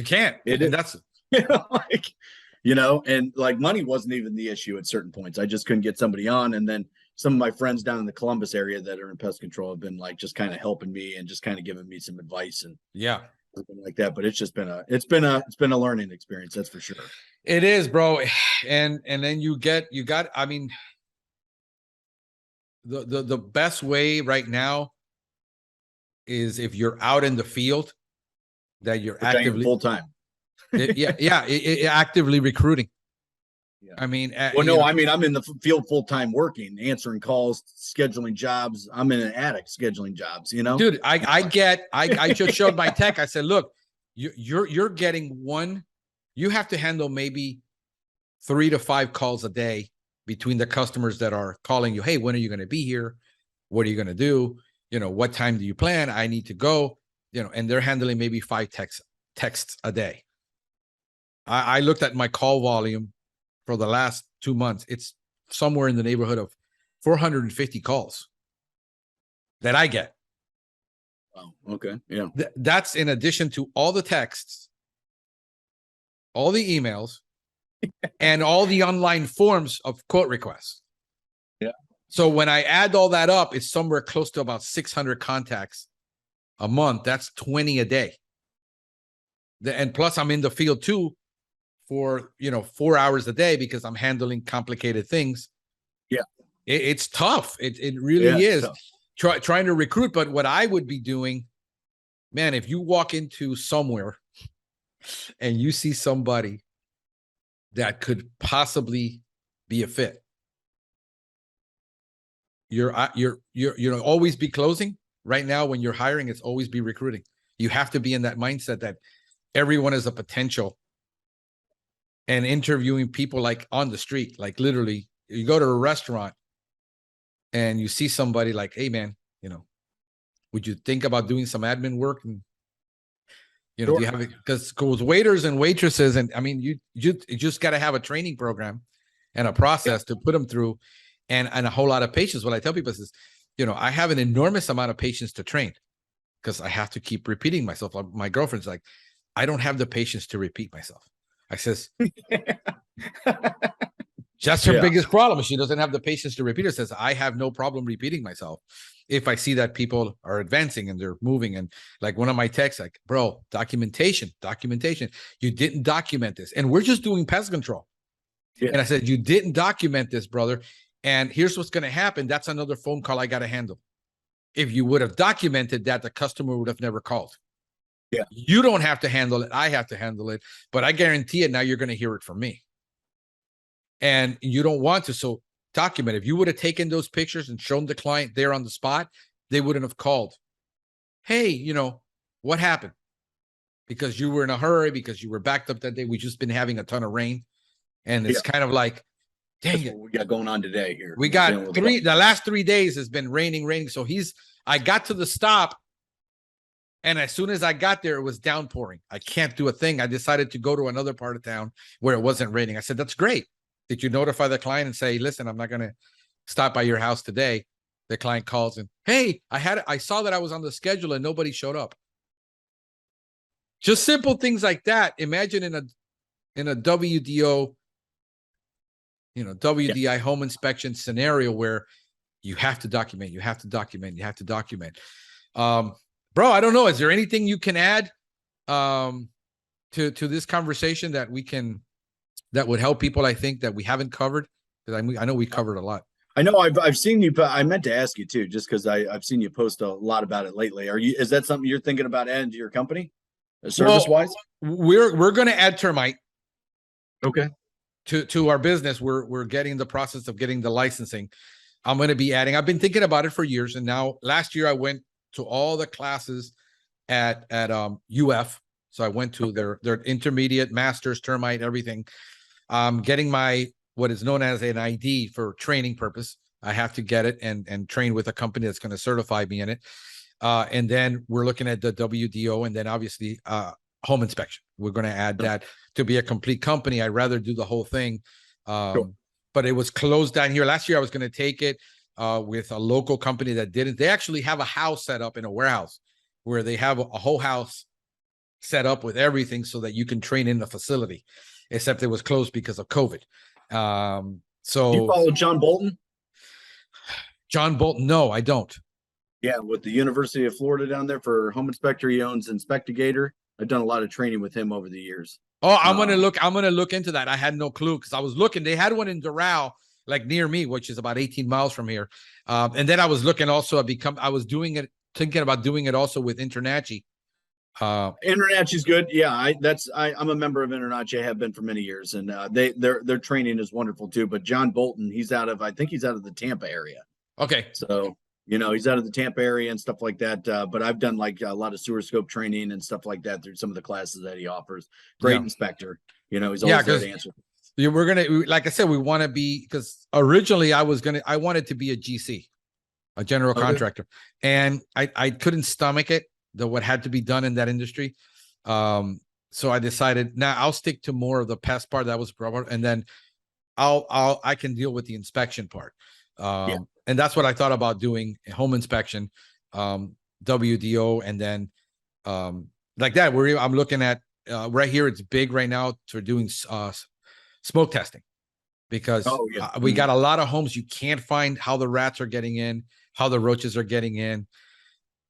can't. And money wasn't even the issue at certain points. I just couldn't get somebody on. And then some of my friends down in the Columbus area that are in pest control have been just kind of helping me and just kind of giving me some advice and something like that. But it's just been a learning experience. That's for sure. It is, bro. And then you got, I mean, the best way right now is if you're out in the field, that you're actively full time. Actively recruiting. I mean, I'm in the field full time, working, answering calls, scheduling jobs. I'm in an attic scheduling jobs. Dude, I just showed my tech. I said, look, you're getting one. You have to handle maybe 3 to 5 calls a day between the customers that are calling you. Hey, when are you going to be here? What are you going to do? What time do you plan? I need to go. And they're handling maybe 5 texts a day. I looked at my call volume for the last 2 months. It's somewhere in the neighborhood of 450 calls that I get. Oh, okay. Yeah. That's in addition to all the texts, all the emails, and all the online forms of quote requests. Yeah. So when I add all that up, it's somewhere close to about 600 contacts a month. That's 20 a day. And plus I'm in the field too for, 4 hours a day because I'm handling complicated things. Yeah. It's tough. It really is tough. Trying to recruit. But what I would be doing, man, if you walk into somewhere and you see somebody that could possibly be a fit, you're always be closing. Right now, when you're hiring, it's always be recruiting. You have to be in that mindset that everyone is a potential, and interviewing people like on the street, like literally you go to a restaurant and you see somebody like, hey man, would you think about doing some admin work? And do you have it? Because waiters and waitresses, and I mean, you just got to have a training program and a process to put them through, and a whole lot of patience. What I tell people is, I have an enormous amount of patience to train because I have to keep repeating myself. My girlfriend's like, I don't have the patience to repeat myself. I says, that's her biggest problem. She doesn't have the patience to repeat. It says, I have no problem repeating myself if I see that people are advancing and they're moving. And like one of my texts, like, bro, documentation. You didn't document this. And we're just doing pest control. Yeah. And I said, you didn't document this, brother. And here's what's going to happen. That's another phone call I got to handle. If you would have documented that, the customer would have never called. Yeah. You don't have to handle it. I have to handle it. But I guarantee it. Now you're going to hear it from me. And you don't want to. So document. If you would have taken those pictures and shown the client there on the spot, they wouldn't have called. Hey, what happened? Because you were in a hurry, because you were backed up that day. We've just been having a ton of rain. And it's kind of like, dang it. What we got going on today here. We got the last 3 days has been raining. So I got to the stop. And as soon as I got there, it was downpouring. I can't do a thing. I decided to go to another part of town where it wasn't raining. I said, that's great. Did you notify the client and say, listen, I'm not going to stop by your house today? The client calls and, hey, I saw that I was on the schedule and nobody showed up. Just simple things like that. Imagine in a WDO, WDI home inspection scenario where you have to document. Bro, I don't know. Is there anything you can add to this conversation that would help people? I think that we haven't covered, because I know we covered a lot. I know I've seen you. I meant to ask you too, just because I've seen you post a lot about it lately. Is that something you're thinking about adding to your company, service wise? We're going to add termite. Okay. To our business. We're getting the process of getting the licensing. I'm going to be adding. I've been thinking about it for years, and now last year I went to all the classes at UF. So I went to their intermediate, masters, termite, everything. Getting my what is known as an ID for training purpose. I have to get it and train with a company that's going to certify me in it. And then we're looking at the WDO, and then obviously home inspection. We're going to add that to be a complete company. I'd rather do the whole thing. Sure. But it was closed down here. Last year I was going to take it with a local company that didn't. They actually have a house set up in a warehouse where they have a whole house set up with everything so that you can train in the facility, except it was closed because of COVID. So you follow John Bolton? John Bolton? No, I don't. Yeah, with the University of Florida down there for home inspector. He owns Inspectigator. I've done a lot of training with him over the years. Oh, I'm gonna look into that. I had no clue because I was looking. They had one in Doral, like near me, which is about 18 miles from here. And then I was looking also I was thinking about doing it also with Internachi. Internachi's good. Yeah, I'm a member of Internachi. I have been for many years, and their training is wonderful too. But John Bolton, I think he's out of the Tampa area. Okay. So, he's out of the Tampa area and stuff like that. But I've done like a lot of sewer scope training and stuff like that through some of the classes that he offers. Great inspector. He's always there to answer. We're going to, like I said, we want to be, because originally I wanted to be a GC, a general contractor. And I couldn't stomach it, what had to be done in that industry. So so I decided now I'll stick to more of the pest part that was proper, and then I can deal with the inspection part. And that's what I thought about doing, a home inspection, WDO, and then like that. I'm looking at right here. It's big right now for doing smoke testing, because we got a lot of homes you can't find how the rats are getting in, how the roaches are getting in,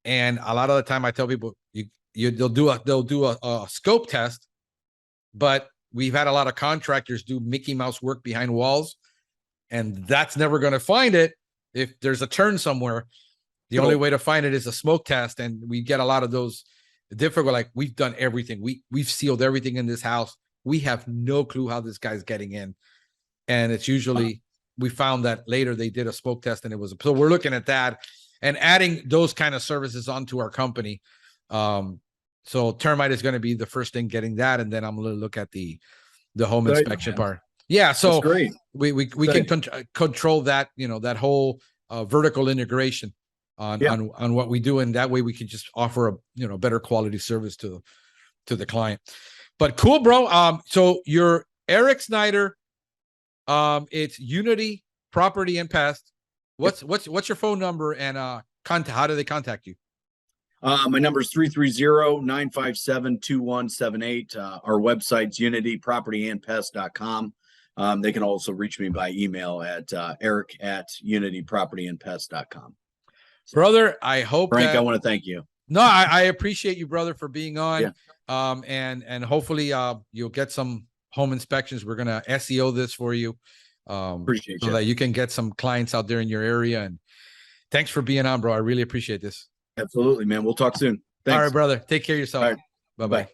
and a lot of the time I tell people they'll do a scope test, but we've had a lot of contractors do Mickey Mouse work behind walls, and that's never going to find it. If there's a turn somewhere, the only way to find it is a smoke test. And we get a lot of those difficult, like, we've done everything. We've sealed everything in this house. We have no clue how this guy's getting in. And it's usually, we found that later they did a smoke test and it was, so we're looking at that and adding those kind of services onto our company. So Termite is going to be the first thing getting that. And then I'm going to look at the home inspection part. Yeah. So great. we can control that, that whole vertical integration on what we do. And that way we can just offer a, better quality service to the client. But cool, bro. So you're Eric Snider. It's Unity Property and Pest. What's your phone number and how do they contact you? My number is 330-957-2178. Our website's unitypropertyandpest.com. They can also reach me by email at eric@unitypropertyandpest.com. Brother, I hope Frank, I want to thank you. No, I appreciate you, brother, for being on. Yeah. And hopefully you'll get some home inspections. We're gonna SEO this for you. Appreciate so you. that you can get some clients out there in your area. And thanks for being on, bro. I really appreciate this. Absolutely, man. We'll talk soon. Thanks. All right, brother. Take care of yourself. All right. Bye-bye.